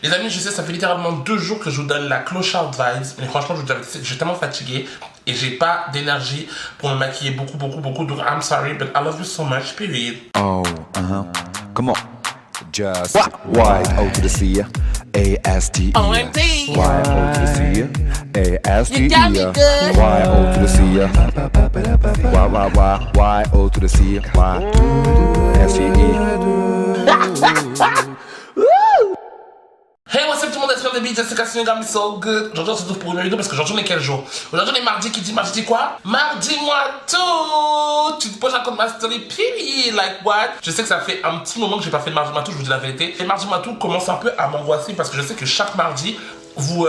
Les amis, je sais, ça fait littéralement 2 jours que je vous donne la clochard vibes. Mais franchement, je suis tellement fatigué et j'ai pas d'énergie pour me maquiller beaucoup. Donc, I'm sorry, but I love you so much, period. Oh, come on. Just Y-O to the C, A-S-T-E. OMG. Y-O to the C, A-S-T-E. You got me good. Y-O to the C, Y-O to the C, Y-S-T-E. Hey, what's up tout le monde, c'est Baby, Jessica Sinigami, so good. Aujourd'hui, on se retrouve pour une vidéo parce qu'aujourd'hui, on est quel jour? Aujourd'hui, on est mardi, qui dit mardi dit quoi? Mardi, moi tout! Tu te poses à compte de ma story, period, like what? Je sais que ça fait un petit moment que j'ai pas fait de mardi matou, je vous dis la vérité. Et mardi matou commence un peu à m'angoisser parce que je sais que chaque mardi, vous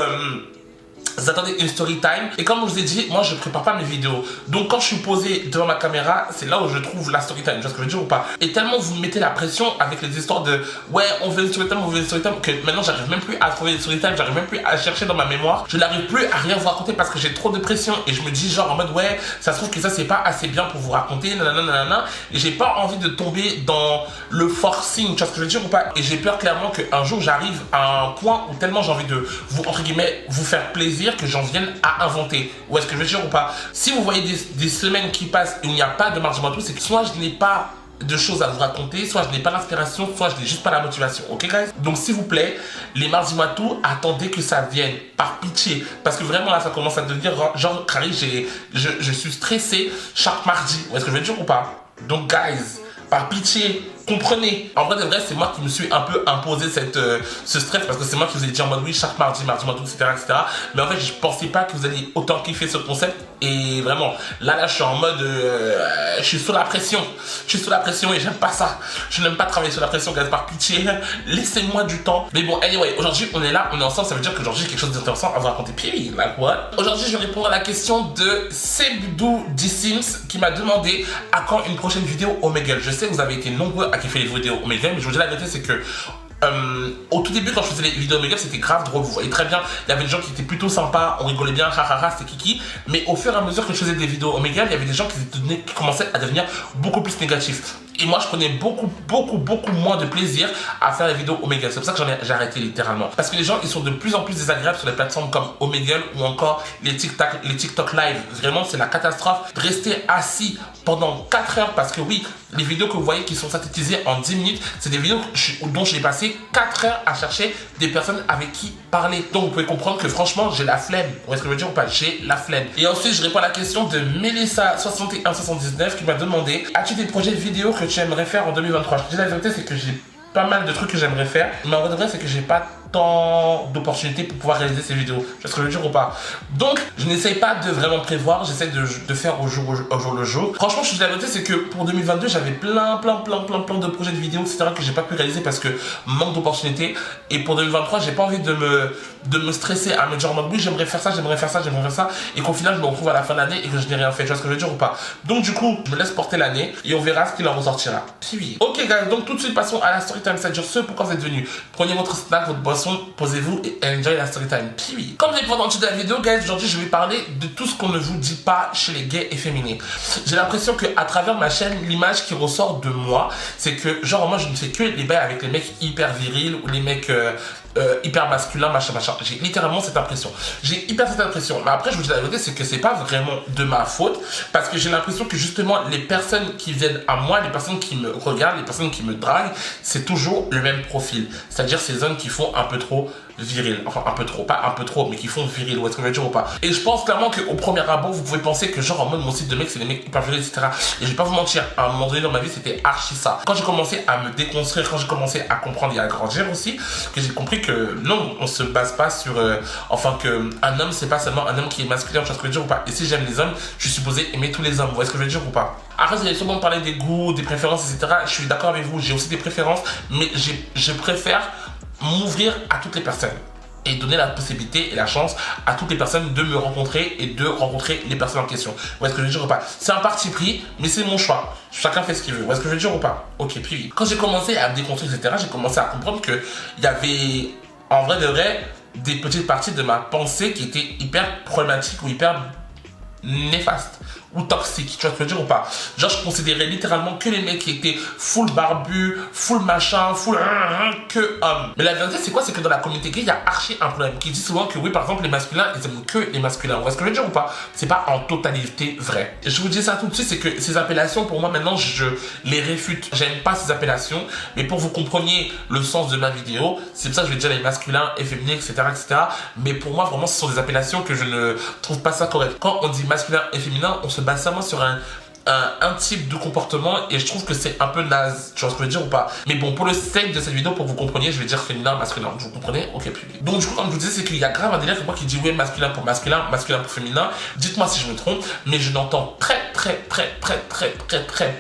attendez une story time et comme je vous ai dit, moi je prépare pas mes vidéos, donc quand je suis posé devant ma caméra, c'est là où je trouve la story time, tu vois ce que je veux dire ou pas? Et tellement vous me mettez la pression avec les histoires de ouais on veut une story time, on veut une story time, que maintenant j'arrive même plus à trouver une story time, j'arrive même plus à chercher dans ma mémoire, je n'arrive plus à rien vous raconter parce que j'ai trop de pression et je me dis genre en mode ouais ça se trouve que ça c'est pas assez bien pour vous raconter, nanana, et j'ai pas envie de tomber dans le forcing, tu vois ce que je veux dire ou pas? Et j'ai peur clairement qu'un jour j'arrive à un point où tellement j'ai envie de vous entre guillemets vous faire plaisir que j'en vienne à inventer. Ou est-ce que je veux dire ou pas? Si vous voyez des semaines qui passent et il n'y a pas de mardi matou, c'est que soit je n'ai pas de choses à vous raconter, soit je n'ai pas l'inspiration, soit je n'ai juste pas la motivation. Ok guys? Donc s'il vous plaît, les mardis matou, attendez que ça vienne. Par pitié. Parce que vraiment là, ça commence à devenir genre carré, je suis stressé chaque mardi. Ou est-ce que je veux dire ou pas? Donc guys, par pitié, comprenez. En vrai de vrai, c'est moi qui me suis un peu imposé ce stress parce que c'est moi qui vous ai dit en mode oui, chaque mardi matou, etc. Mais en fait, je pensais pas que vous alliez autant kiffer ce concept. Et vraiment, là, je suis en mode, je suis sous la pression. Je suis sous la pression et j'aime pas ça. Je n'aime pas travailler sous la pression, guys, par pitié. Laissez-moi du temps. Mais bon, anyway, aujourd'hui, on est là, on est ensemble. Ça veut dire qu'aujourd'hui, j'ai quelque chose d'intéressant à vous raconter. Puis, like what? Aujourd'hui, je vais répondre à la question de Sebdou D-Sims qui m'a demandé à quand une prochaine vidéo Omegle. Je sais que vous avez été nombreux à kiffer les vidéos Omegle, mais je vous dis la vérité, c'est que au tout début quand je faisais les vidéos Omegle c'était grave drôle, vous voyez très bien, il y avait des gens qui étaient plutôt sympas, on rigolait bien, c'était kiki, mais au fur et à mesure que je faisais des vidéos Omegle, il y avait des gens qui commençaient à devenir beaucoup plus négatifs. Et moi je prenais beaucoup moins de plaisir à faire les vidéos Omegle. C'est pour ça que j'ai arrêté littéralement. Parce que les gens ils sont de plus en plus désagréables sur les plateformes comme Omegle ou encore les TikTok live. Vraiment c'est la catastrophe de rester assis pendant 4 heures parce que oui, les vidéos que vous voyez qui sont synthétisées en 10 minutes, c'est des vidéos dont j'ai passé 4 heures à chercher des personnes avec qui parler. Donc vous pouvez comprendre que franchement j'ai la flemme. Ou est-ce que je veux dire ou pas? J'ai la flemme. Et ensuite je réponds à la question de Melissa6179 qui m'a demandé: as-tu des projets de vidéos que tu aimerais faire en 2023? Je te dis la vérité, c'est que j'ai pas mal de trucs que j'aimerais faire, mais en vrai c'est que j'ai pas tant d'opportunités pour pouvoir réaliser ces vidéos. Tu vois ce que je veux dire ou pas? Donc je n'essaye pas de vraiment prévoir, j'essaie de faire au jour le jour. Franchement je te dis la vérité, c'est que pour 2022 j'avais plein de projets de vidéos etc que j'ai pas pu réaliser parce que manque d'opportunités. Et pour 2023 j'ai pas envie de me stresser à me dire oui j'aimerais faire ça et qu'au final je me retrouve à la fin de l'année et que je n'ai rien fait. Tu vois ce que je veux dire ou pas? Donc du coup je me laisse porter l'année et on verra ce qu'il en ressortira. Puis ok guys, donc tout de suite passons à la story time. C'est-à-dire ce pourquoi vous êtes venus. Prenez votre snack, votre boisson, posez-vous et enjoy la story time. Puis comme vous avez pu voir dans le titre de la vidéo guys, aujourd'hui je vais parler de tout ce qu'on ne vous dit pas chez les gays et féminins. J'ai l'impression que à travers ma chaîne, l'image qui ressort de moi, c'est que genre moi je ne fais que les bails avec les mecs hyper virils ou les mecs hyper masculin, machin. J'ai littéralement cette impression. J'ai hyper cette impression. Mais après, je vous dis la vérité, c'est que c'est pas vraiment de ma faute. Parce que j'ai l'impression que justement, les personnes qui viennent à moi, les personnes qui me regardent, les personnes qui me draguent, c'est toujours le même profil. C'est-à-dire ces hommes qui font un peu trop viril. Enfin, un peu trop. Pas un peu trop, mais qui font viril. Ou est-ce que je veux dire ou pas? Et je pense clairement qu'au premier abord, vous pouvez penser que genre en mode mon site de mec, c'est des mecs hyper virils, etc. Et je vais pas vous mentir, à un moment donné dans ma vie, c'était archi ça. Quand j'ai commencé à me déconstruire, quand j'ai commencé à comprendre et à grandir aussi, que j'ai compris que non, on se base pas sur enfin que un homme c'est pas seulement un homme qui est masculin, tu vois ce que je veux dire ou pas? Et si j'aime les hommes, je suis supposé aimer tous les hommes, vous voyez ce que je veux dire ou pas? Après vous allez sûrement me parler des goûts, des préférences, etc. Je suis d'accord avec vous, j'ai aussi des préférences, mais je préfère m'ouvrir à toutes les personnes et donner la possibilité et la chance à toutes les personnes de me rencontrer et de rencontrer les personnes en question. Vous voyez ce que je veux dire ou pas? C'est un parti pris, mais c'est mon choix. Chacun fait ce qu'il veut. Vous voyez ce que je veux dire ou pas? Ok, puis quand j'ai commencé à me déconstruire, etc., j'ai commencé à comprendre qu'il y avait, en vrai de vrai, des petites parties de ma pensée qui étaient hyper problématiques ou hyper néfastes. ou toxique, tu vois ce que je veux dire ou pas? Genre, je considérais littéralement que les mecs qui étaient full barbus, full machin, full que hommes. Mais la vérité, c'est quoi? C'est que dans la communauté gay, il y a archi un problème qui dit souvent que oui, par exemple, les masculins, ils aiment que les masculins. Vous voyez ce que je veux dire ou pas? C'est pas en totalité vrai. Et je vous dis ça tout de suite, c'est que ces appellations, pour moi, maintenant, je les réfute. J'aime pas ces appellations, mais pour que vous compreniez le sens de ma vidéo, c'est pour ça que je vais dire les masculins et féminins, etc., etc. Mais pour moi, vraiment, ce sont des appellations que je ne trouve pas ça correct. Quand on dit masculin et féminin, on se base seulement sur un type de comportement et je trouve que c'est un peu naze, tu vois ce que je veux dire ou pas? Mais bon, pour le sake de cette vidéo, pour que vous compreniez, je vais dire féminin, masculin, vous comprenez? Ok, puis. Donc du coup, comme je vous disais, c'est qu'il y a grave un délire que moi qui dit oui, masculin pour masculin, masculin pour féminin. Dites-moi si je me trompe, mais je n'entends très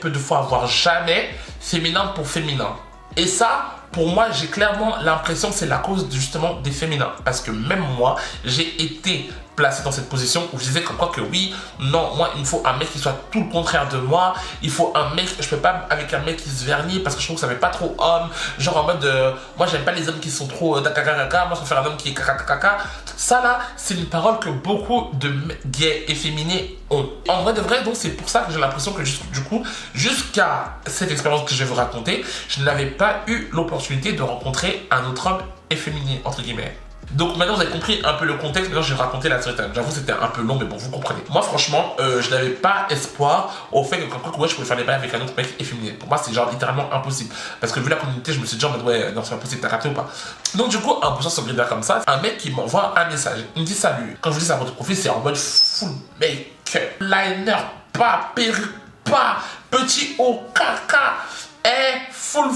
peu de fois, voire jamais, féminin pour féminin. Et ça, pour moi, j'ai clairement l'impression que c'est la cause justement des féminins. Parce que même moi, j'ai été placé dans cette position où je disais comme quoi que oui, non, moi, il me faut un mec qui soit tout le contraire de moi. Il faut un mec, je peux pas avec un mec qui se vernit parce que je trouve que ça fait pas trop homme. Genre en mode, moi, j'aime pas les hommes qui sont trop kakakaka, moi, je préfère un homme qui est kakakaka. Ça là, c'est une parole que beaucoup de gays et féminés ont. En vrai de vrai, donc c'est pour ça que j'ai l'impression que du coup, jusqu'à cette expérience que je vais vous raconter, je n'avais pas eu l'opportunité de rencontrer un autre homme efféminé, entre guillemets. Donc maintenant vous avez compris un peu le contexte, maintenant je vais raconter la story time. J'avoue c'était un peu long mais bon vous comprenez. Moi franchement je n'avais pas espoir au fait que ouais, je pouvais faire des bails avec un autre mec efféminé. Pour moi c'est genre littéralement impossible. Parce que vu la communauté je me suis dit genre ouais non c'est impossible, t'as capté ou pas? Donc du coup en poussant sur Grindr comme ça, un mec qui m'envoie un message, il me dit salut. Quand je vous dis ça votre profil c'est en mode full make-up, liner, pas perruque, pas petit au caca. Full.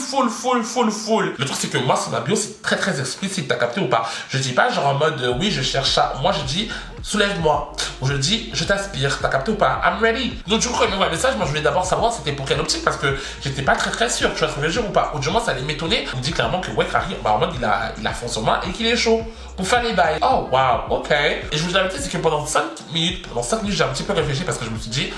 Le truc c'est que moi sur ma bio c'est très explicite, t'as capté ou pas? Je dis pas genre en mode oui je cherche ça, moi je dis soulève-moi, ou je dis je t'aspire, t'as capté ou pas? I'm ready. Donc du coup quand il m'envoie un message, moi je voulais d'abord savoir c'était pour quelle optique parce que j'étais pas très sûr, tu vois ce que je veux dire ou pas? Ou du moins ça allait m'étonner, il me dit clairement que ouais Carrie, bah en mode il a fond sur moi et qu'il est chaud pour faire les bails. Oh wow, ok. Et je vous dis la vérité c'est que pendant 5 minutes j'ai un petit peu réfléchi parce que je me suis dit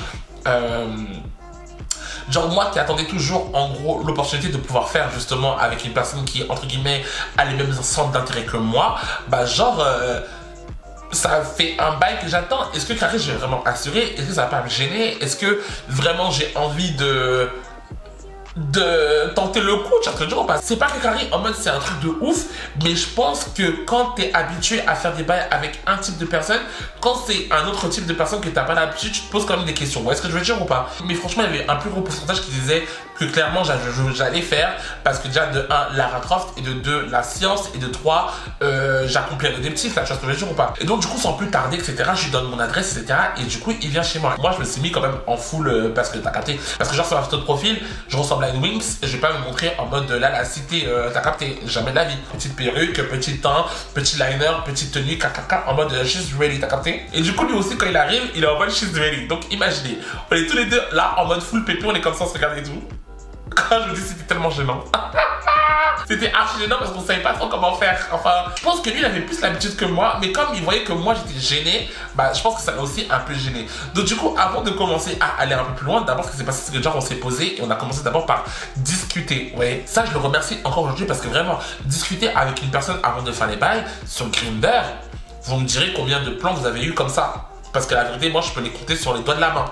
genre moi qui attendais toujours en gros l'opportunité de pouvoir faire justement avec une personne qui entre guillemets a les mêmes centres d'intérêt que moi, bah genre ça fait un bail que j'attends. Est-ce que Carré je vais vraiment assurer? Est-ce que ça va pas me gêner? Est-ce que vraiment j'ai envie de tenter le coup, tu vois ce que je veux dire ou pas? C'est pas que Carré en mode c'est un truc de ouf, mais je pense que quand t'es habitué à faire des bails avec un type de personne, quand c'est un autre type de personne que t'as pas l'habitude, tu te poses quand même des questions. Vous voyez ce que je veux dire ou pas? Mais franchement, il y avait un plus gros pourcentage qui disait que clairement j'allais faire parce que déjà de 1 Lara Croft et de 2 la science et de 3 j'accomplirais des petits là, tu vois ce que je veux dire ou pas? Et donc du coup sans plus tarder etc, je lui donne mon adresse etc et du coup il vient chez moi. Moi je me suis mis quand même en full parce que t'as capté, parce que genre sur la photo de profil je ressemble à une Winx et je vais pas me montrer en mode là la cité t'as capté, jamais de la vie. Petite perruque, petit teint, petit liner, petite tenue kakaka en mode she's ready, t'as capté? Et du coup lui aussi quand il arrive il est en mode she's ready. Donc imaginez, on est tous les deux là en mode full pépé, on est comme ça on se regarde et tout. Quand je vous dis c'était tellement gênant. C'était archi gênant parce qu'on savait pas trop comment faire. Enfin, je pense que lui il avait plus l'habitude que moi, mais comme il voyait que moi j'étais gêné, bah je pense que ça m'a aussi un peu gêné. Donc du coup, avant de commencer à aller un peu plus loin, d'abord ce qui s'est passé c'est que genre on s'est posé et on a commencé d'abord par discuter. Ouais, ça je le remercie encore aujourd'hui parce que vraiment discuter avec une personne avant de faire les bails sur Grindr, vous me direz combien de plans vous avez eu comme ça. Parce que la vérité, moi je peux les compter sur les doigts de la main.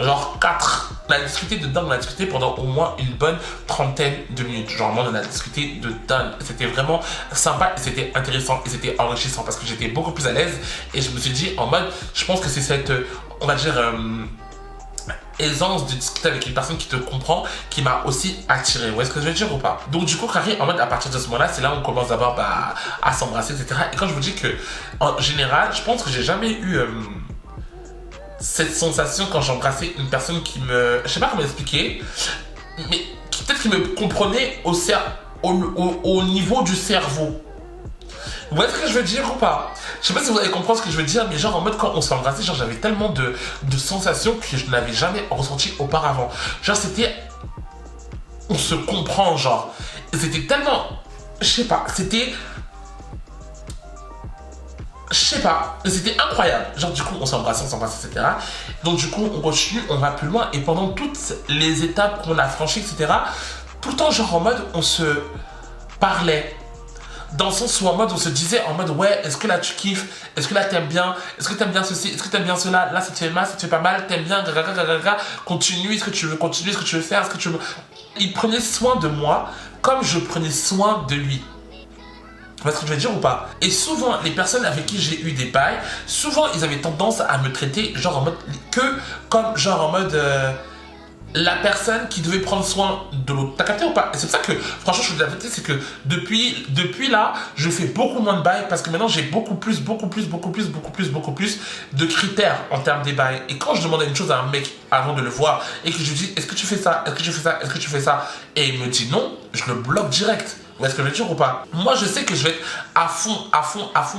Genre 4. On a discuté de dingue, on a discuté pendant au moins une bonne trentaine de minutes. Genre on a discuté de dingue. C'était vraiment sympa et c'était intéressant et c'était enrichissant parce que j'étais beaucoup plus à l'aise et je me suis dit en mode, je pense que c'est cette, on va dire, aisance de discuter avec une personne qui te comprend qui m'a aussi attiré. Vous voyez ce que je veux dire ou pas? Donc du coup Carré en mode à partir de ce moment là c'est là où on commence d'abord à s'embrasser etc. Et quand je vous dis que en général je pense que j'ai jamais eu cette sensation quand j'embrassais une personne qui me... Je sais pas comment expliquer, mais peut-être qui me comprenait au niveau du cerveau. Vous voyez ce que je veux dire ou pas? Je sais pas si vous allez comprendre ce que je veux dire, mais genre en mode quand on s'est embrassé, genre j'avais tellement de sensations que je n'avais jamais ressenti auparavant. Genre c'était... On se comprend genre. Et c'était tellement... Je sais pas, c'était... Je sais pas, c'était incroyable. Genre du coup on s'embrasse, etc. Donc du coup on continue, on va plus loin. Et pendant toutes les étapes qu'on a franchies, etc. Tout le temps genre en mode on se parlait. Dans le sens où en mode on se disait en mode ouais, est-ce que là tu kiffes, est-ce que là t'aimes bien, est-ce que t'aimes bien ceci, est-ce que t'aimes bien cela, là ça te fait mal, ça te fait pas mal, t'aimes bien, continue, est-ce que tu veux continuer, est-ce que tu veux faire, est-ce que tu veux... Il prenait soin de moi comme je prenais soin de lui. Tu vois ce que je veux dire ou pas? Et souvent, les personnes avec qui j'ai eu des bails, souvent ils avaient tendance à me traiter genre en mode comme genre en mode la personne qui devait prendre soin de l'autre. T'as capté ou pas? Et c'est pour ça que franchement je suis de la vérité, c'est que depuis là, je fais beaucoup moins de bails parce que maintenant j'ai beaucoup plus de critères en termes des bails. Et quand je demande une chose à un mec avant de le voir et que je lui dis est-ce que tu fais ça, est-ce que tu fais ça, est-ce que tu fais ça, et il me dit non, je le bloque direct. Vous voyez ce que je veux dire ou pas? Moi, je sais que je vais être à fond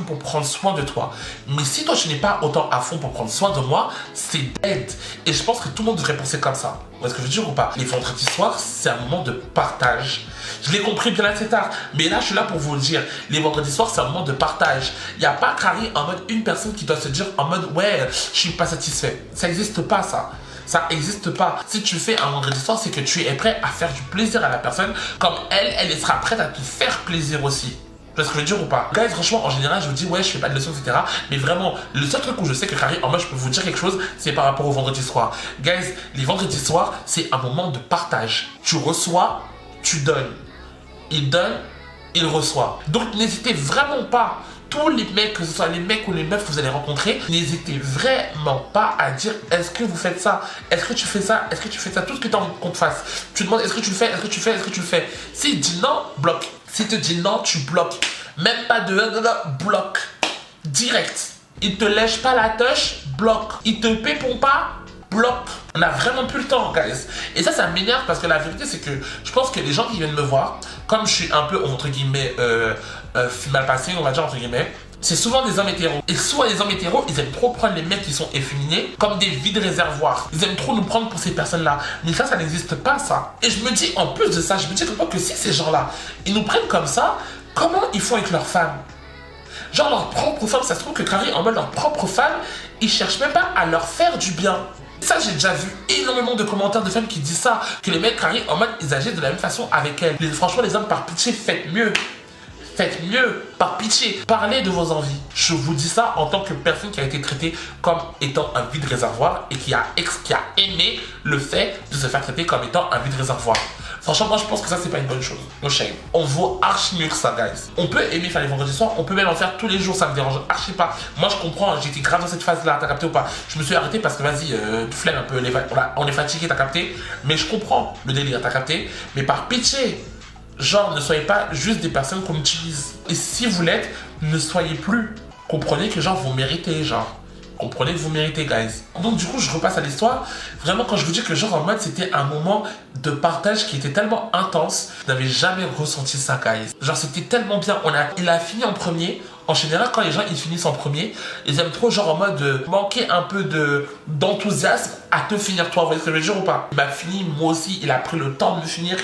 pour prendre soin de toi. Mais si toi, tu n'es pas autant à fond pour prendre soin de moi, c'est dead. Et je pense que tout le monde devrait penser comme ça. Vous voyez ce que je veux dire ou pas? Les vendredis soirs, c'est un moment de partage. Je l'ai compris bien assez tard. Mais là, je suis là pour vous le dire. Les vendredis soirs, c'est un moment de partage. Il n'y a pas Carrie en mode une personne qui doit se dire en mode ouais, je suis pas satisfait. Ça n'existe pas, ça. Ça n'existe pas. Si tu fais un vendredi soir, c'est que tu es prêt à faire du plaisir à la personne, comme elle sera prête à te faire plaisir aussi. Tu vois ce que je veux dire ou pas? Guys, franchement, en général, je vous dis, ouais, je fais pas de leçons, etc. Mais vraiment, le seul truc où je sais que Carrie, en moi, je peux vous dire quelque chose, c'est par rapport au vendredi soir. Guys, les vendredis soirs, c'est un moment de partage. Tu reçois, tu donnes. Il donne, il reçoit. Donc, n'hésitez vraiment pas. Tous les mecs, que ce soit les mecs ou les meufs que vous allez rencontrer, n'hésitez vraiment pas à dire est-ce que vous faites ça, est-ce que tu fais ça, est-ce que tu fais ça, tout ce que tu as envie qu'on te fasse. Tu demandes est-ce que tu le fais, est-ce que tu fais, est-ce que tu le fais. S'il dit non, bloque. S'il te dit non, tu bloques. Même pas de bloque. Direct. Il te lèche pas la touche, bloque. Il te pépon pas, bloque. On a vraiment plus le temps, guys. Et ça m'énerve parce que la vérité, c'est que je pense que les gens qui viennent me voir, comme je suis un peu, entre guillemets, mal passé, on va dire, entre guillemets, c'est souvent des hommes hétéros. Et souvent, les hommes hétéros, ils aiment trop prendre les mecs qui sont efféminés comme des vides réservoirs. Ils aiment trop nous prendre pour ces personnes-là. Mais ça n'existe pas, ça. Et je me dis, en plus de ça, je me dis que si ces gens-là, ils nous prennent comme ça, comment ils font avec leurs femmes? Genre, leur propre femme, ça se trouve que Carrie, en mode leur propre femme, ils cherchent même pas à leur faire du bien. Ça, j'ai déjà vu énormément de commentaires de femmes qui disent ça, que les mecs Carrie, en mode, ils agissent de la même façon avec elles. Franchement, les hommes, par pitié, faites mieux. Faites mieux, par pitié, parlez de vos envies. Je vous dis ça en tant que personne qui a été traitée comme étant un vide réservoir et qui a aimé le fait de se faire traiter comme étant un vide réservoir. Franchement, moi je pense que ça c'est pas une bonne chose. No shame. On vaut archi mieux que ça, guys. On peut aimer faire les vendredis soirs, on peut même en faire tous les jours, ça me dérange archi pas. Moi je comprends, j'étais grave dans cette phase-là, t'as capté ou pas? Je me suis arrêté parce que vas-y, flemme un peu, on est fatigué, t'as capté? Mais je comprends le délire, t'as capté? Mais par pitié, genre, ne soyez pas juste des personnes qu'on utilise. Et si vous l'êtes, ne soyez plus. Comprenez que genre, vous méritez, genre. Comprenez que vous méritez, guys. Donc du coup, je repasse à l'histoire. Vraiment, quand je vous dis que genre en mode, c'était un moment de partage qui était tellement intense, je n'avais jamais ressenti ça, guys. Genre, c'était tellement bien. Il a fini en premier. En général, quand les gens ils finissent en premier, ils aiment trop genre en mode manquer un peu d'enthousiasme à te finir toi. Vous voyez ce que je veux dire ou pas? Il m'a fini, moi aussi, il a pris le temps de me finir.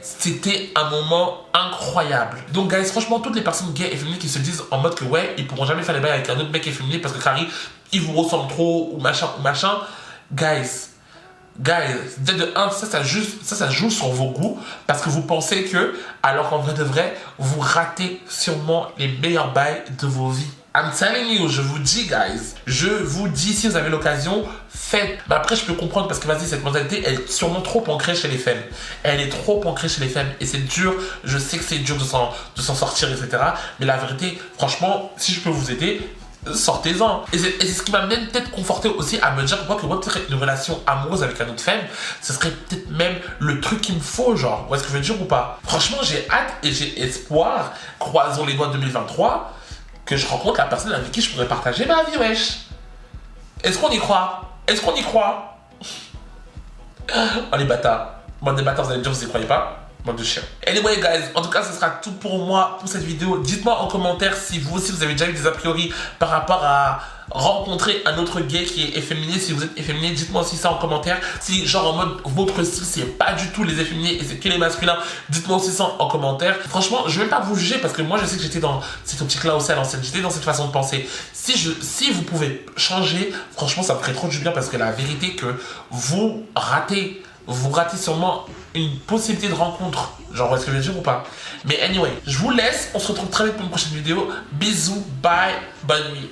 C'était un moment incroyable. Donc guys, franchement, toutes les personnes gays et féminines qui se disent en mode que ouais, ils pourront jamais faire les bails avec un autre mec efféminé parce que Carrie, il vous ressemble trop ou machin, guys, de 1, ça joue sur vos goûts parce que vous pensez que, alors qu'en vrai de vrai, vous ratez sûrement les meilleurs bails de vos vies. I'm telling you, je vous dis, guys, je vous dis, si vous avez l'occasion, faites. Mais après, je peux comprendre parce que, vas-y, cette mentalité, elle est sûrement trop ancrée chez les femmes. Elle est trop ancrée chez les femmes et c'est dur. Je sais que c'est dur de s'en sortir, etc. Mais la vérité, franchement, si je peux vous aider, sortez-en. Et c'est ce qui m'a même peut-être conforté aussi à me dire que moi, peut-être une relation amoureuse avec une autre femme, ce serait peut-être même le truc qu'il me faut, genre. Vous voyez ce que je veux dire ou pas? Franchement, j'ai hâte et j'ai espoir, croisons les doigts 2023, que je rencontre la personne avec qui je pourrais partager ma vie, wesh. Est-ce qu'on y croit? Est-ce qu'on y croit? Oh les bâtards. Bon, des bâtards, vous allez me dire, vous y croyez pas? Bande de chiens. Anyway, guys, en tout cas, ce sera tout pour moi pour cette vidéo. Dites-moi en commentaire si vous aussi, vous avez déjà eu des a priori par rapport à rencontrer un autre gay qui est efféminé. Si vous êtes efféminé, dites-moi aussi ça en commentaire. Si genre en mode votre style c'est pas du tout les efféminés et c'est que les masculins, dites-moi aussi ça en commentaire. Franchement, je vais même pas vous juger parce que moi je sais que j'étais dans cette optique là aussi à l'ancienne, j'étais dans cette façon de penser. Si vous pouvez changer, franchement ça me ferait trop du bien parce que la vérité que vous ratez vous ratez sûrement une possibilité de rencontre. Genre, est-ce que je vais dire ou pas? Mais anyway, je vous laisse. On se retrouve très vite pour une prochaine vidéo. Bisous, bye, bonne nuit.